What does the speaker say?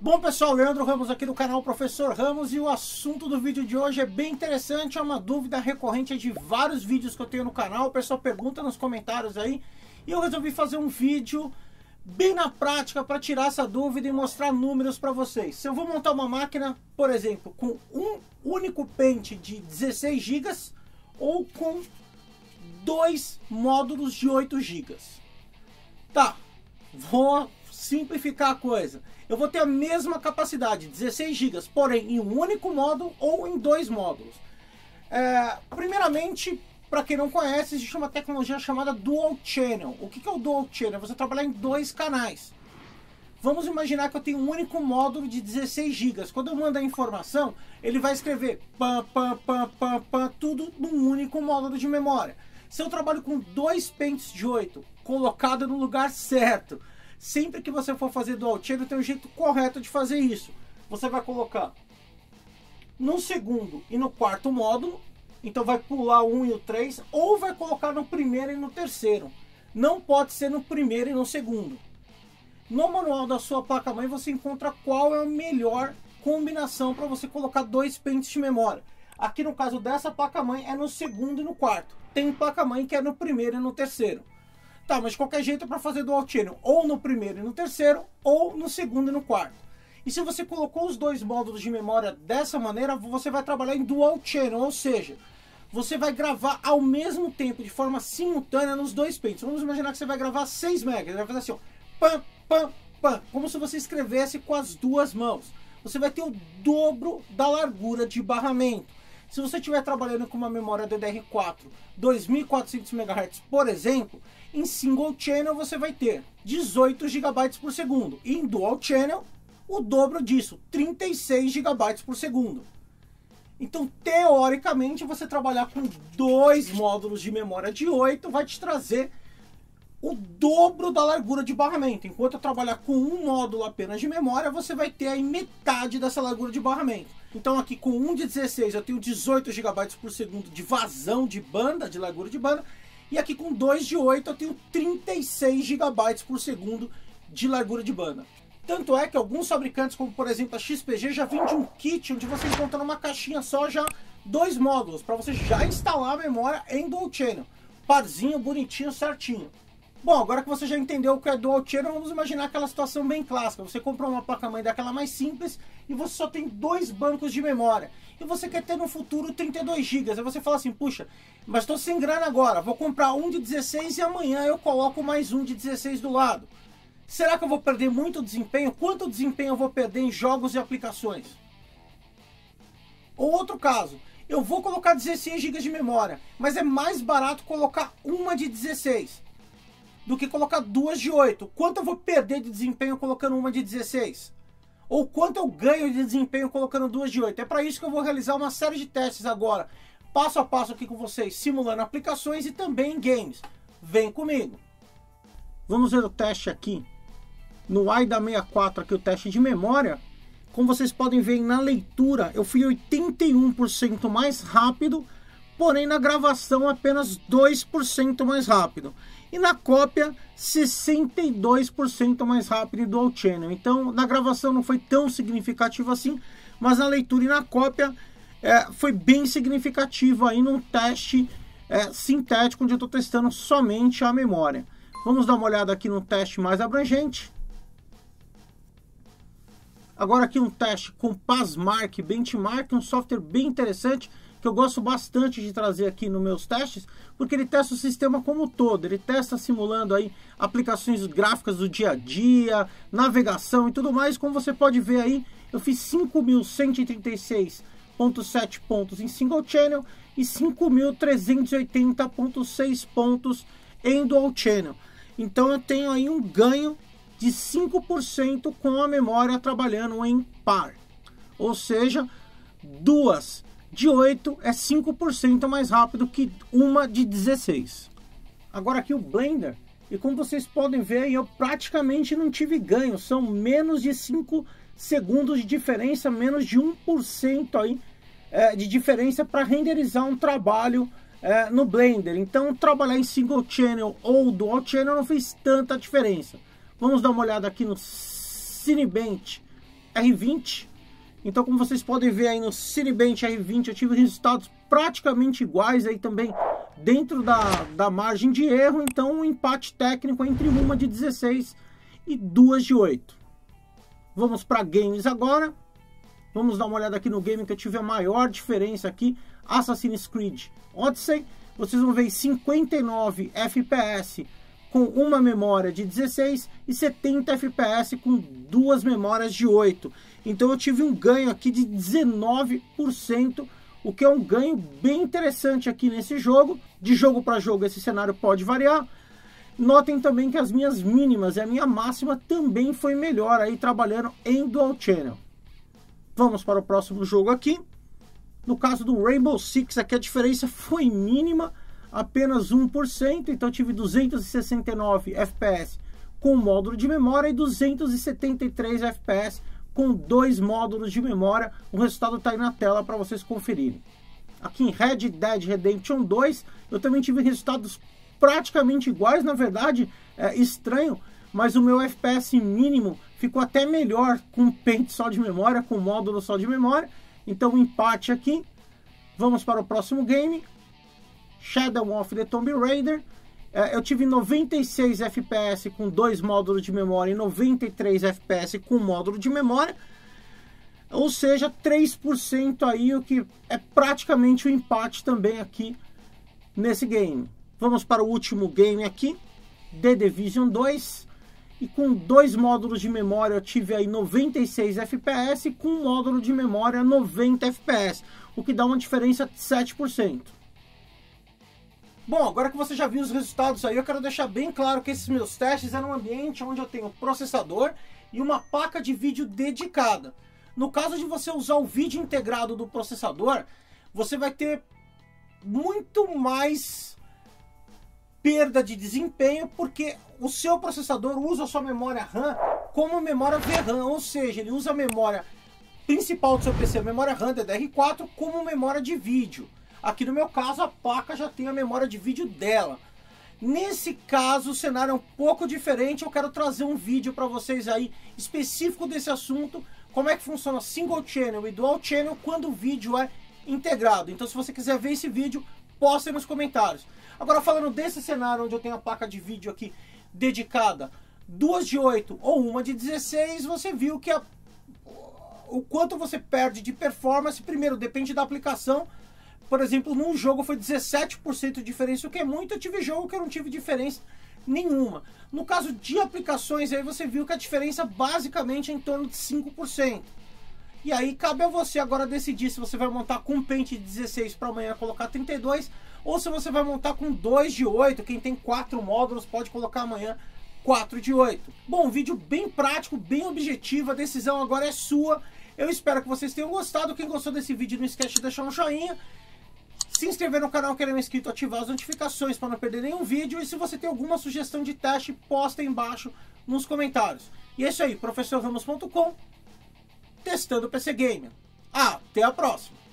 Bom pessoal, Leandro Ramos aqui do canal Professor Ramos e o assunto do vídeo de hoje é bem interessante, é uma dúvida recorrente de vários vídeos que eu tenho no canal, o pessoal pergunta nos comentários aí e eu resolvi fazer um vídeo bem na prática para tirar essa dúvida e mostrar números para vocês. Se eu vou montar uma máquina, por exemplo, com um único pente de 16 GB ou com dois módulos de 8 GB. Tá, vou simplificar a coisa. Eu vou ter a mesma capacidade, 16 GB, porém em um único módulo ou em dois módulos. Primeiramente, para quem não conhece, existe uma tecnologia chamada Dual Channel. O que é o Dual Channel? Você trabalhar em dois canais. Vamos imaginar que eu tenho um único módulo de 16 GB. Quando eu mando a informação, ele vai escrever tudo num único módulo de memória. Se eu trabalho com dois pentes de 8, colocado no lugar certo, sempre que você for fazer Dual Channel, tem um jeito correto de fazer isso. Você vai colocar no segundo e no quarto módulo, então vai pular o 1 e o 3, ou vai colocar no primeiro e no terceiro. Não pode ser no primeiro e no segundo. No manual da sua placa-mãe você encontra qual é a melhor combinação para você colocar dois pentes de memória. Aqui no caso dessa placa-mãe é no segundo e no quarto. Tem placa-mãe que é no primeiro e no terceiro. Tá, mas de qualquer jeito é para fazer Dual Channel ou no primeiro e no terceiro, ou no segundo e no quarto. E se você colocou os dois módulos de memória dessa maneira, você vai trabalhar em Dual Channel, ou seja, você vai gravar ao mesmo tempo, de forma simultânea, nos dois pentes. Vamos imaginar que você vai gravar 6 MB, vai fazer assim, ó, pam, pam, pam, como se você escrevesse com as duas mãos. Você vai ter o dobro da largura de barramento. Se você estiver trabalhando com uma memória DDR4 2400 MHz, por exemplo, em Single Channel você vai ter 18 GB por segundo. E em Dual Channel, o dobro disso, 36 GB por segundo. Então, teoricamente, você trabalhar com dois módulos de memória de 8 vai te trazer o dobro da largura de barramento. Enquanto eu trabalhar com um módulo apenas de memória, você vai ter aí metade dessa largura de barramento. Então aqui com um de 16 eu tenho 18 GB por segundo de vazão de banda, de largura de banda. E aqui com dois de 8 eu tenho 36 GB por segundo de largura de banda. Tanto é que alguns fabricantes, como por exemplo a XPG, já vende um kit onde você encontra numa caixinha só já dois módulos, para você já instalar a memória em Dual Channel. Parzinho, bonitinho, certinho. Bom, agora que você já entendeu o que é Dual Channel, vamos imaginar aquela situação bem clássica. Você comprou uma placa-mãe daquela mais simples e você só tem dois bancos de memória. E você quer ter no futuro 32 GB. Aí você fala assim, puxa, mas estou sem grana agora. Vou comprar um de 16 e amanhã eu coloco mais um de 16 do lado. Será que eu vou perder muito desempenho? Quanto desempenho eu vou perder em jogos e aplicações? Ou outro caso, eu vou colocar 16 GB de memória, mas é mais barato colocar uma de 16 do que colocar duas de 8. Quanto eu vou perder de desempenho colocando uma de 16? Ou quanto eu ganho de desempenho colocando duas de 8? É para isso que eu vou realizar uma série de testes agora, passo a passo aqui com vocês, simulando aplicações e também em games. Vem comigo! Vamos ver o teste aqui, no AIDA64, aqui o teste de memória. Como vocês podem ver na leitura, eu fui 81% mais rápido, porém na gravação apenas 2% mais rápido. E na cópia, 62% mais rápido em Dual Channel. Então, na gravação não foi tão significativo assim, mas na leitura e na cópia foi bem significativo aí num teste sintético, onde eu estou testando somente a memória. Vamos dar uma olhada aqui no teste mais abrangente. Agora aqui um teste com Passmark Benchmark, um software bem interessante, que eu gosto bastante de trazer aqui nos meus testes, porque ele testa o sistema como um todo. Ele testa simulando aí aplicações gráficas do dia a dia, navegação e tudo mais. Como você pode ver aí, eu fiz 5.136.7 pontos em Single Channel e 5.380.6 pontos em Dual Channel. Então eu tenho aí um ganho de 5% com a memória trabalhando em par. Ou seja, duas de 8 é 5% mais rápido que uma de 16. Agora aqui o Blender, e como vocês podem ver, eu praticamente não tive ganho. São menos de 5 segundos de diferença, menos de 1% aí, de diferença para renderizar um trabalho no Blender. Então trabalhar em Single Channel ou Dual Channel não fez tanta diferença. Vamos dar uma olhada aqui no Cinebench R20. Então, como vocês podem ver aí no Cinebench R20, eu tive resultados praticamente iguais aí também dentro da margem de erro. Então, um empate técnico entre uma de 16 e duas de 8. Vamos para games agora. Vamos dar uma olhada aqui no game que eu tive a maior diferença aqui. Assassin's Creed Odyssey. Vocês vão ver 59 FPS com uma memória de 16 e 70 FPS com duas memórias de 8. Então eu tive um ganho aqui de 19%, o que é um ganho bem interessante aqui nesse jogo. De jogo para jogo esse cenário pode variar. Notem também que as minhas mínimas e a minha máxima também foi melhor aí trabalhando em Dual Channel. Vamos para o próximo jogo aqui. No caso do Rainbow Six, aqui a diferença foi mínima, apenas 1%, então eu tive 269 FPS com módulo de memória e 273 FPS com dois módulos de memória. O resultado está aí na tela para vocês conferirem. Aqui em Red Dead Redemption 2, eu também tive resultados praticamente iguais. Na verdade, é estranho, mas o meu FPS mínimo ficou até melhor com pente só de memória, com módulo só de memória. Então, um empate aqui. Vamos para o próximo game. Shadow of the Tomb Raider. Eu tive 96 FPS com dois módulos de memória e 93 FPS com módulo de memória. Ou seja, 3% aí, o que é praticamente um empate também aqui nesse game. Vamos para o último game aqui. The Division 2. E com dois módulos de memória eu tive aí 96 FPS e com um módulo de memória 90 FPS, o que dá uma diferença de 7%. Bom, agora que você já viu os resultados aí, eu quero deixar bem claro que esses meus testes eram um ambiente onde eu tenho processador e uma placa de vídeo dedicada. No caso de você usar o vídeo integrado do processador, você vai ter muito mais perda de desempenho, porque o seu processador usa a sua memória RAM como memória VRAM, ou seja, ele usa a memória principal do seu PC, a memória RAM DDR4, como memória de vídeo. Aqui no meu caso, a placa já tem a memória de vídeo dela. Nesse caso, o cenário é um pouco diferente. Eu quero trazer um vídeo para vocês aí específico desse assunto, como é que funciona single channel e dual channel quando o vídeo é integrado. Então, se você quiser ver esse vídeo, posta aí nos comentários. Agora, falando desse cenário onde eu tenho a placa de vídeo aqui dedicada, duas de 8 ou uma de 16, você viu que o quanto você perde de performance. Primeiro, depende da aplicação. Por exemplo, num jogo foi 17% de diferença, o que é muito. Eu tive jogo que eu não tive diferença nenhuma. No caso de aplicações, aí você viu que a diferença basicamente é em torno de 5%. E aí cabe a você agora decidir se você vai montar com pente de 16 para amanhã colocar 32, ou se você vai montar com 2 de 8, quem tem 4 módulos pode colocar amanhã 4 de 8. Bom, um vídeo bem prático, bem objetivo, a decisão agora é sua. Eu espero que vocês tenham gostado. Quem gostou desse vídeo, não esquece de deixar um joinha, se inscrever no canal, quem não é inscrito, ativar as notificações para não perder nenhum vídeo. E se você tem alguma sugestão de teste, posta aí embaixo nos comentários. E é isso aí, professorramos.com, testando PC Gamer. Até a próxima!